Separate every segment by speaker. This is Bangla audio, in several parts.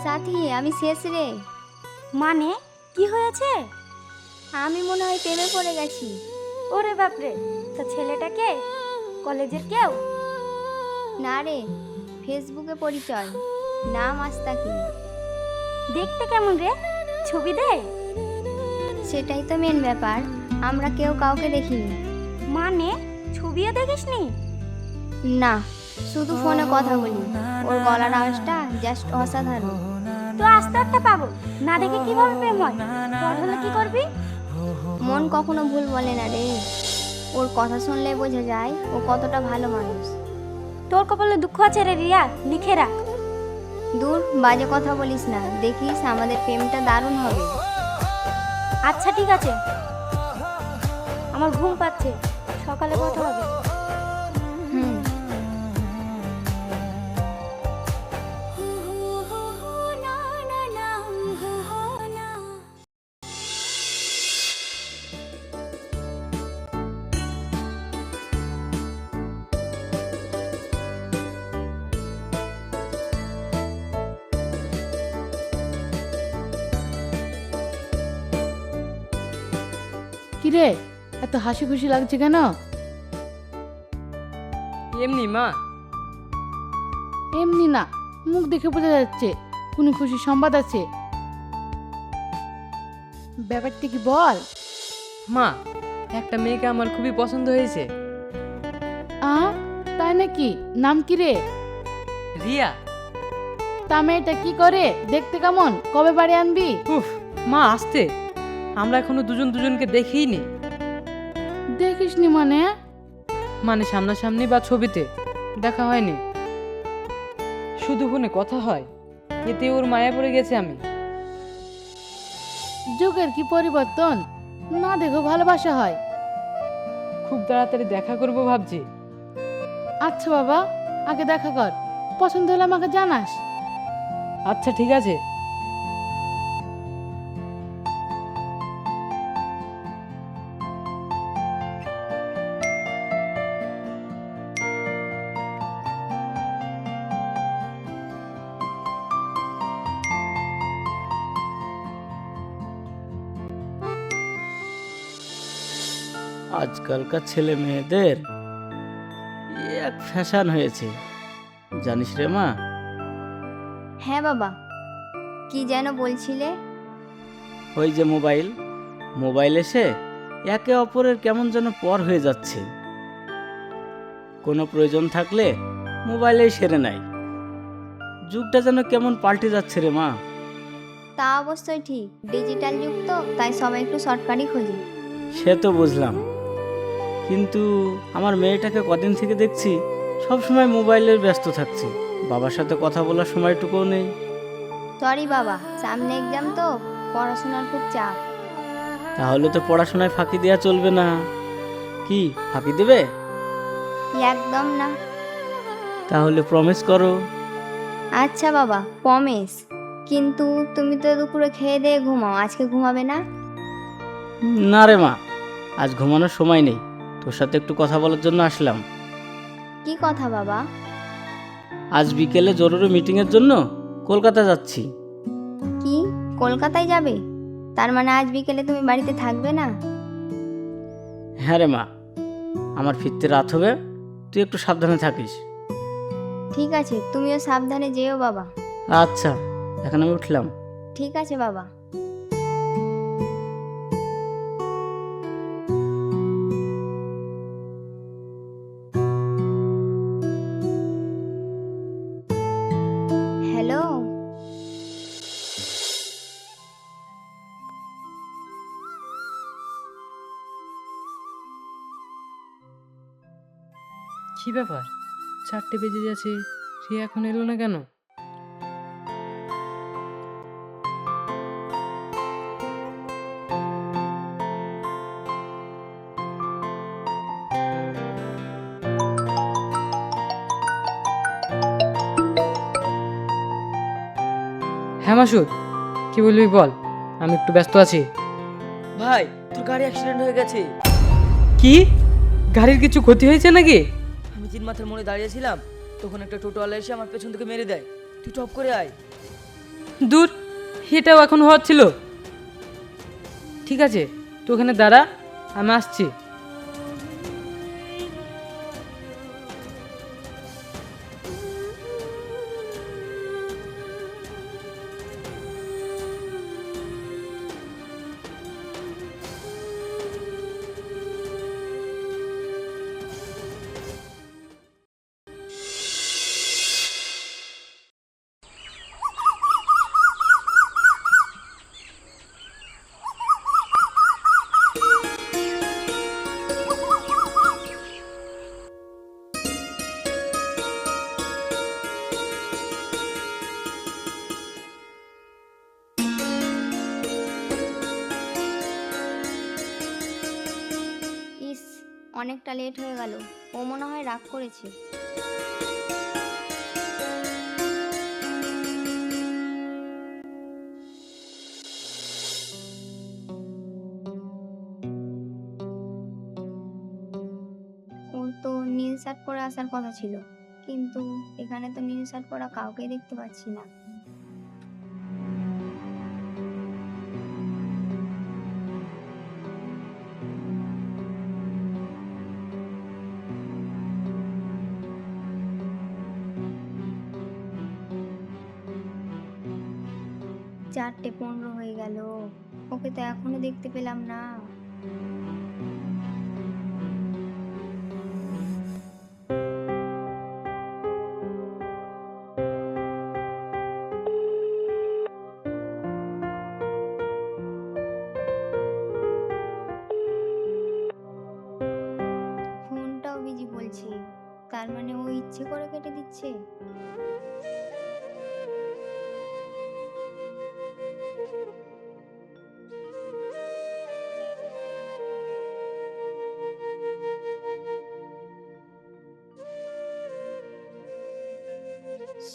Speaker 1: সাথী আমি শেষ রে।
Speaker 2: মানে কি হয়েছে?
Speaker 1: আমি মনে হয় প্রেমে পড়ে গেছি।
Speaker 2: ওরে বাপরে, তা ছেলেটাকে কলেজের কেউ?
Speaker 1: না রে, ফেসবুকে পরিচয়, নাম আস্তাকি।
Speaker 2: দেখতে কেমন রে? ছবি দে।
Speaker 1: সেটাই তো মেন ব্যাপার, আমরা কেউ কাউকে দেখিনি।
Speaker 2: মানে ছবিও দেখিসনি?
Speaker 1: না, শুধু ফোনে কথা বলি। ওর গলার আওয়াজটা জাস্ট অসাধারণ।
Speaker 2: তো আস্তে আস্তে পাবো, না দেখে কিভাবে প্রেম হয়? বড় হলে কি করবি?
Speaker 1: মন কখনো ভুল বলে না রে। ওর কথা শুনলে বোঝা যায় ও কতটা ভালো মানুষ।
Speaker 2: তোর কপালে দুঃখ আছে রে রিয়া, লিখে রাখ।
Speaker 1: দূর, বাজে কথা বলিস না, দেখিস আমাদের প্রেমটা দারুণ হবে।
Speaker 2: আচ্ছা ঠিক আছে, আমার ঘুম পাচ্ছে, সকালে কথা হবে।
Speaker 1: হুম।
Speaker 3: কিরে, এত হাসি খুশি লাগছে কেন?
Speaker 4: এমনি মা।
Speaker 3: এমনি না, মুখ দেখে বোঝা যাচ্ছে কোনো খুশি সংবাদ আছে। ব্যাপারটা কি বল।
Speaker 4: মা, একটা মেয়েকে আমার খুবই পছন্দ হয়েছে।
Speaker 3: তাই নাকি? নাম কি রে?
Speaker 4: রিয়া।
Speaker 3: তা মেয়েটা কি করে, দেখতে কেমন, কবে বাড়ি আনবি?
Speaker 4: উফ মা, আসতে, আমরা এখনো দুজন দুজনকে দেখিইনি।
Speaker 3: দেখিসনি মানে?
Speaker 4: মানে সামনাসামনি বা ছবিতে দেখা হয়নি, শুধু ফোনে কথা হয়। এতে ওর মায়া পড়ে গেছে আমি।
Speaker 3: যুগের কি পরিবর্তন, না দেখো ভালোবাসা হয়।
Speaker 4: খুব তাড়াতাড়ি দেখা করব ভাবছি।
Speaker 3: আচ্ছা বাবা, আগে দেখা কর, পছন্দ হলে আমাকে জানাস।
Speaker 4: আচ্ছা ঠিক আছে।
Speaker 5: আজকালকার ছেলে মেয়েদের এক ফ্যাশন হয়েছে, জানিস রে মা?
Speaker 1: হ্যাঁ বাবা, কি যেন বলছিলে?
Speaker 5: ওই যে মোবাইল এসে একে অপরের কেমন যেন পর হয়ে যাচ্ছে। কোনো প্রয়োজন থাকলে মোবাইলেই সেরে নেয়। যুগটা যেন কেমন পাল্টে যাচ্ছে রে মা।
Speaker 1: তা অবশ্যই ঠিক, ডিজিটাল যুগ তো, তাই সবাই একটু শর্টকাটই খোঁজে।
Speaker 5: সে তো বুঝলাম, কিন্তু আমার মেয়েটাকে কদিন থেকে দেখছি সব সময় মোবাইলের ব্যস্ত থাকছে, বাবার সাথে কথা বলার সময়টুকুও নেই।
Speaker 1: সরি বাবা, সামনে এক্সাম তো, পড়াশোনার খুব চাপ।
Speaker 5: তাহলে তো পড়াশোনায় ফাঁকি দেওয়া চলবে না। কি ফাঁকি দেবে?
Speaker 1: একদম না।
Speaker 5: তাহলে প্রমিস করো।
Speaker 1: আচ্ছা বাবা, প্রমিস। কিন্তু তুমি তো দুপুরে খেয়ে দিয়ে ঘুমাও, আজকে ঘুমাবে না?
Speaker 5: না রে মা, আজ ঘুমানোর সময় নেই, তোর সাথে একটু কথা বলার জন্য আসলাম।
Speaker 1: কি কথা বাবা?
Speaker 5: আজ বিকেলে জরুরি মিটিংয়ের জন্য কলকাতা যাচ্ছি।
Speaker 1: কি, কলকাতায় যাবে? তার মানে আজ বিকেলে তুমি বাড়িতে থাকবে না?
Speaker 5: হ্যাঁ রে মা, আমার ফিরতে রাত হবে, তুই একটু সাবধানে থাকিস।
Speaker 1: ঠিক আছে, তুমিও সাবধানে যেও বাবা।
Speaker 5: আচ্ছা, এখন আমি উঠলাম।
Speaker 1: ঠিক আছে বাবা। হ্যালো।
Speaker 4: কি ব্যাপার, 4টে বেজে যাচ্ছে, রিয়া এখন এলো না কেন? হ্যাঁ মাসুদ, কি বলবি বল, আমি একটু ব্যস্ত আছি।
Speaker 6: ভাই, তোর গাড়ি অ্যাক্সিডেন্ট হয়ে গেছে।
Speaker 4: কি, গাড়ির কিছু ক্ষতি হয়েছে নাকি?
Speaker 6: আমি তিন মাথার মোড়ে দাঁড়িয়েছিলাম, তখন একটা টোটোওয়ালা এসে আমার পেছন থেকে মেরে দেয়। তুই টপ করে আয়।
Speaker 4: দূর, এটাও এখন হচ্ছিল। ঠিক আছে, তুই ওখানে দাঁড়া, আমি আসছি।
Speaker 1: ইস, অনেকটা লেট হয়ে গেল। ও মনে হয় রাগ করেছে। ওর তো নীল শার্ট পরে আসার কথা ছিল, কিন্তু এখানে তো নীল শার্ট পরা কাউকেই দেখতে পাচ্ছি না। চারটে 15 হয়ে গেল, ওকে তো এখনো দেখতে পেলাম না। ফোনটাও বিজি বলছে, তার মানে ও ইচ্ছে করে কেটে দিচ্ছে।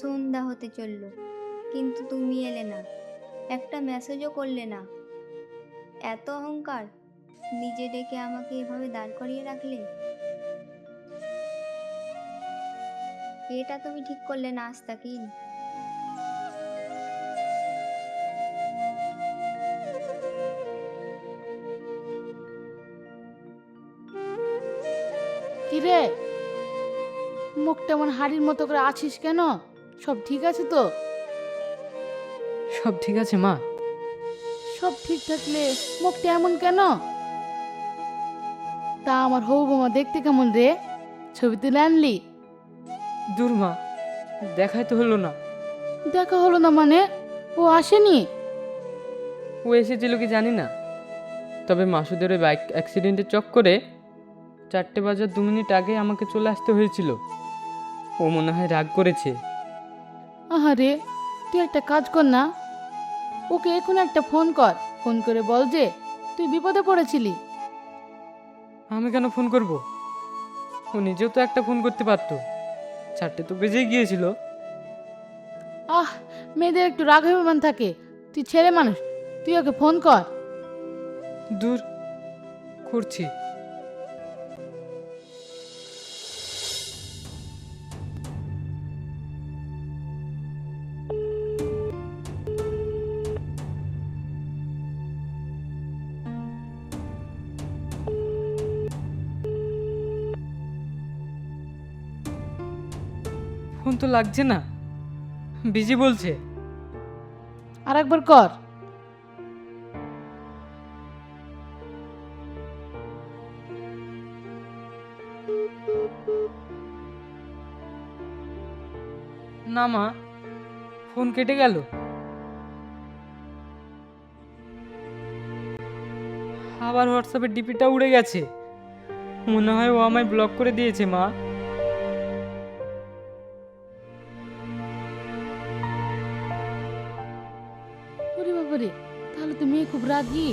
Speaker 1: সন্ধ্যা হতে চললো, কিন্তু তুমি এলে না, একটা মেসেজও করলে না। এত অহংকার, নিজে ডেকে আমাকে এভাবে দাঁড় করিয়ে রাখলে। এটা তুমি ঠিক করলে না আস্তাকিন।
Speaker 3: কি রে, মুখটা এমন হাড়ির মতো করে আছিস কেন? সব ঠিক আছে তো?
Speaker 4: সব ঠিক আছে মা।
Speaker 3: সব ঠিক থাকলে মুখটা এমন কেন? তা আমার হবু বৌমা দেখতে কেমন রে? ছবি তুলে আনলি?
Speaker 4: দূর মা, দেখাই তো হলো না।
Speaker 3: দেখা হলো না মানে? ও আসেনি?
Speaker 4: ও এসেছিল কি জানি না, তবে মাসুদের ওই বাইক অ্যাক্সিডেন্টের চক্করে 4টে বাজার 2 মিনিট আগে আমাকে চলে আসতে হয়েছিল। ও মনে হয় রাগ করেছে।
Speaker 3: আহারে, তুই একটা কাজ কর না, ওকে এখন একটা ফোন কর, ফোন করে বল যে তুই বিপদে পড়েছিলি।
Speaker 4: আমি কেন ফোন করব? ও নিজেও তো একটা ফোন করতে পারতো। 4টে তো বেজেই গিয়েছিল।
Speaker 3: আহ, মেয়েদের একটু রাগ অভিমান থাকে, তুই ছেলে মানুষ, তুই ওকে ফোন কর।
Speaker 4: দূর, করছি। ফোন তো লাগছে না, বিজি বলছে।
Speaker 3: আর একবার কর।
Speaker 4: না মা, ফোন কেটে গেল। আবার হোয়াটসঅ্যাপের ডিপিটা উড়ে গেছে। মনে হয় ও আমায় ব্লক করে দিয়েছে মা।
Speaker 3: ওরে বাবারে, তাহলে তো মেয়ে খুব রাগী।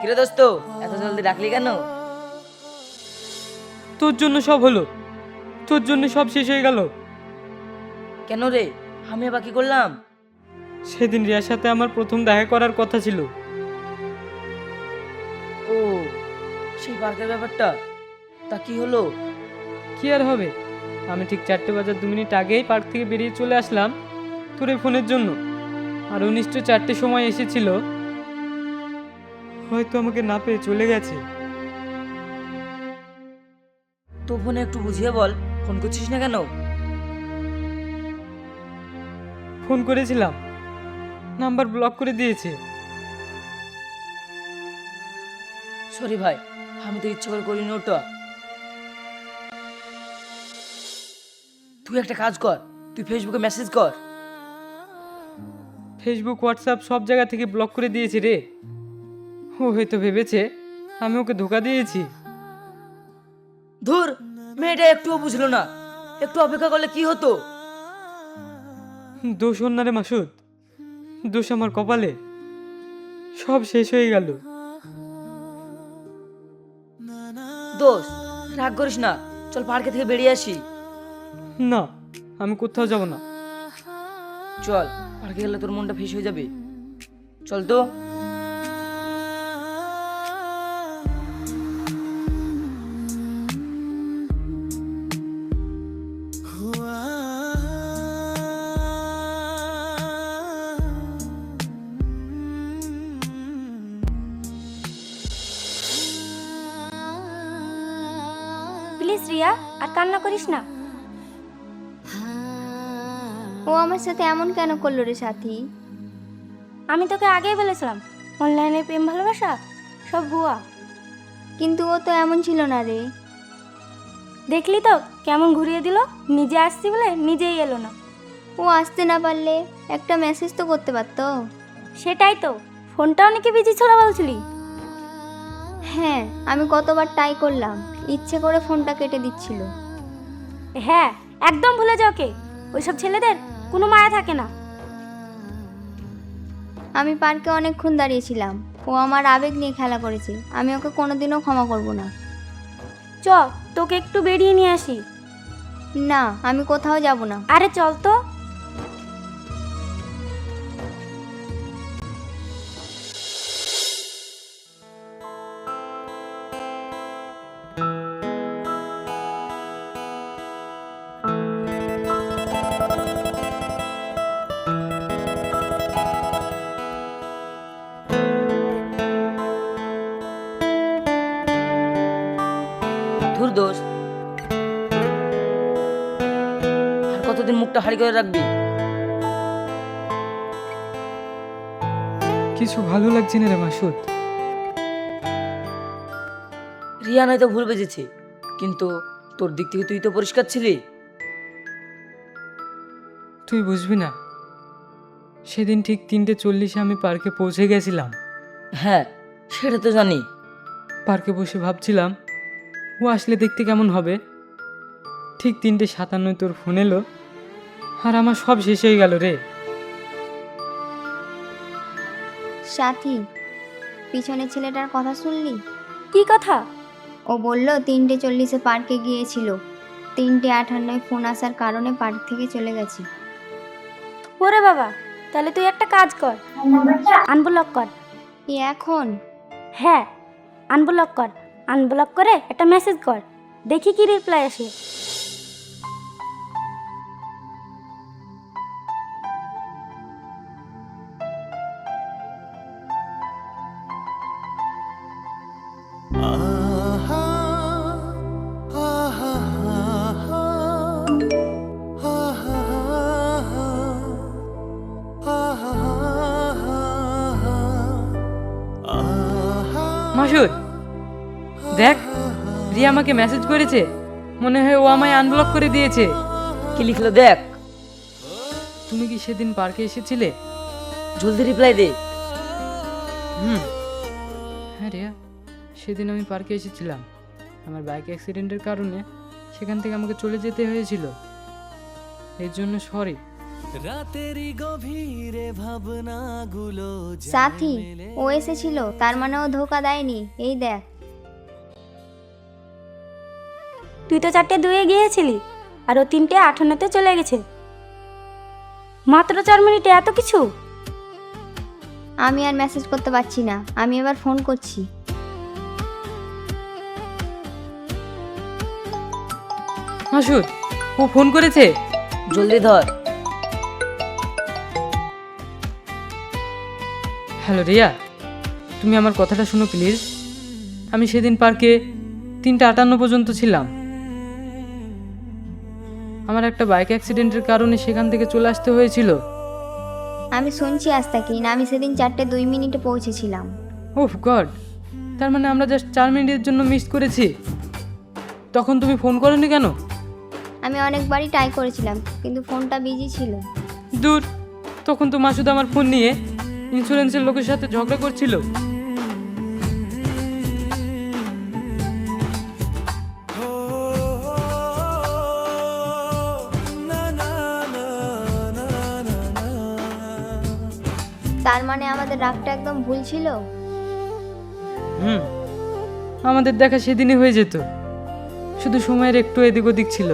Speaker 6: কিরে দোস্ত, এত জলদি ডাকলি কেন?
Speaker 4: তোর জন্য সব হলো, তোর জন্য সব শেষ হয়ে গেল।
Speaker 6: কেন রে, আমি আবার কি করলাম?
Speaker 4: সেদিন রিয়ার সাথে আমার প্রথম দেখা করার কথা ছিল।
Speaker 6: ও, সেই পার্কের ব্যাপারটা, তা কি হলো?
Speaker 4: কি আর হবে, আমি ঠিক 4:02 আগেই পার্ক থেকে বেরিয়ে চলে আসলাম তোর এই ফোনের জন্য। আর ও নিশ্চয় 4টের সময় এসেছিল, হয়তো আমাকে না পেয়ে চলে গেছে।
Speaker 6: তো ফোনে একটু বুঝিয়ে বল, ফোন করছিস না কেন?
Speaker 4: ফোন করেছিলাম, নাম্বার ব্লক করে দিয়েছে।
Speaker 6: সরি ভাই, আমি তো ইচ্ছে করে করিনি ওটা। তুই একটা কাজ কর, তুই ফেসবুকে মেসেজ কর।
Speaker 4: ফেসবুক, হোয়াটসঅ্যাপ সব জায়গা থেকে ব্লক করে দিয়েছে রে। ও হয়তো ভেবেছে আমি ওকে ধোকা দিয়েছি।
Speaker 6: ধুর, মেয়েটা একটুও বুঝলো না, একটু অপেক্ষা করলে কি হতো?
Speaker 4: দোষ ওর না রে মাসুদ, দোষ আমার কপালে। সব শেষ হয়ে গেল।
Speaker 6: দোষ, রাগ করিস না, চল পার্কে থেকে বেরিয়ে আসি।
Speaker 4: না, আমি কোথাও যাব না।
Speaker 6: চল, পার্কে গেলে তোর মনটা ফ্রেশ হয়ে যাবে। চল তো।
Speaker 2: প্লিজ রিয়া, আর কান্না করিস না।
Speaker 1: ও আমার সাথে এমন কেন করলো রে সাথী?
Speaker 2: আমি তোকে আগেই বলেছিলাম, অনলাইনে প্রেম ভালোবাসা সব ভুয়া।
Speaker 1: কিন্তু ও তো এমন ছিল না রে।
Speaker 2: দেখলি তো কেমন ঘুরিয়ে দিল, নিজে আসছি বলে নিজেই এলো না।
Speaker 1: ও আসতে না পারলে একটা মেসেজ তো করতে পারতো।
Speaker 2: সেটাই তো, ফোনটা অনেকে বিজি ছিল বলছিলি।
Speaker 1: হ্যাঁ, আমি কতবার ট্রাই করলাম, ইচ্ছে করে ফোনটা কেটে দিচ্ছিল।
Speaker 2: হ্যাঁ, একদম ভুলে যাও, কে ওইসব ছেলেদের কোনো মায়া থাকে না।
Speaker 1: আমি পার্কে অনেকক্ষণ দাঁড়িয়েছিলাম, ও আমার আবেগ নিয়ে খেলা করেছে, আমি ওকে কোনোদিনও ক্ষমা করব না।
Speaker 2: চ, তোকে একটু বেরিয়ে নিয়ে আসি।
Speaker 1: না, আমি কোথাও যাব না।
Speaker 2: আরে চল তো।
Speaker 6: ধুর দোষ, আর কতদিন মুখটা হাড়ি করে রাখবি?
Speaker 4: কিছু ভালো লাগছে না রে মাসুদ।
Speaker 6: রিয়া নয়তো ভুল বুঝেছে, কিন্তু তোর দিক থেকে তুই তো পরিষ্কার ছিলি।
Speaker 4: তুই বুঝবি না, সেদিন ঠিক 3:40 আমি পার্কে পৌঁছে গেছিলাম।
Speaker 6: হ্যাঁ, সেটা তো জানি।
Speaker 4: পার্কে বসে ভাবছিলাম ও আসলে দেখতে কেমন হবে। ঠিক 3:57 তোর ফোন এলো, আর আমার সব শেষ হয়ে গেল রে।
Speaker 1: সাথী, পিছনে ছেলেটার কথা শুনলি?
Speaker 2: কি কথা?
Speaker 1: ও বলল 3:40 পার্কে গিয়েছিল, 3:58 ফোন আসার কারণে পার্ক থেকে চলে গেছে।
Speaker 2: ওরে বাবা, তাহলে তুই একটা কাজ কর, আনব্লক কর।
Speaker 1: কি এখন?
Speaker 2: হ্যাঁ, আনব্লক কর, আনব্লক করে একটা মেসেজ কর, দেখি কি রিপ্লাই আসে।
Speaker 4: মাসুদ, দেখ, রিয়া আমাকে মেসেজ করেছে, মনে হয় ও আমায় আনব্লক করে দিয়েছে।
Speaker 6: কি লিখলো দেখ।
Speaker 4: তুমি কি সেদিন পার্কে এসেছিলে?
Speaker 6: জলদি রিপ্লাই দে।
Speaker 4: হ্যাঁ রিয়া, সেদিন আমি পার্কে এসেছিলাম। আমার বাইক অ্যাক্সিডেন্টের কারণে সেখান থেকে আমাকে চলে যেতে হয়েছিল। এর জন্য সরি।
Speaker 1: সাথী, ও এসেছিল, তার মানে ও ধোকা দেয়নি। এই দেখ।
Speaker 2: তুই তো 4টে 2-এ গিয়েছিলি আর ও 3টে 58-তে চলে গেছে। মাত্র 4 মিনিটে এত কিছু?
Speaker 1: আমি আর মেসেজ করতে পারছি না, আমি এবার ফোন করছি।
Speaker 4: মাসুদ, ও ফোন করেছে।
Speaker 6: জলদি ধর।
Speaker 4: হ্যালো রিয়া, তুমি আমার কথাটা শোনো প্লিজ। আমি সেদিন পার্কে 3:58 পর্যন্ত ছিলাম। আমার একটা বাইক অ্যাক্সিডেন্টের কারণে সেখান থেকে চলে আসতে হয়েছিল।
Speaker 1: আমি শুনছি আস্তাকিন, আমি সেদিন 4টে 2 মিনিটে পৌঁছেছিলাম।
Speaker 4: ওহ গড, তার মানে আমরা জাস্ট 4 মিনিটের জন্য মিস করেছি। তখন তুমি ফোন করোনি কেন?
Speaker 1: আমি অনেকবারই ট্রাই করেছিলাম, কিন্তু ফোনটা বিজি ছিল।
Speaker 4: দূর, তখন তো মাসুদ আমার ফোন নিয়ে ইন্স্যুরেন্সের লোকের সাথে ঝগড়া করছিল।
Speaker 1: তার মানে আমাদের রাগটা একদম ভুল ছিল।
Speaker 4: আমাদের দেখা সেদিনই হয়ে যেত, শুধু সময়ের একটু এদিক ওদিক ছিল।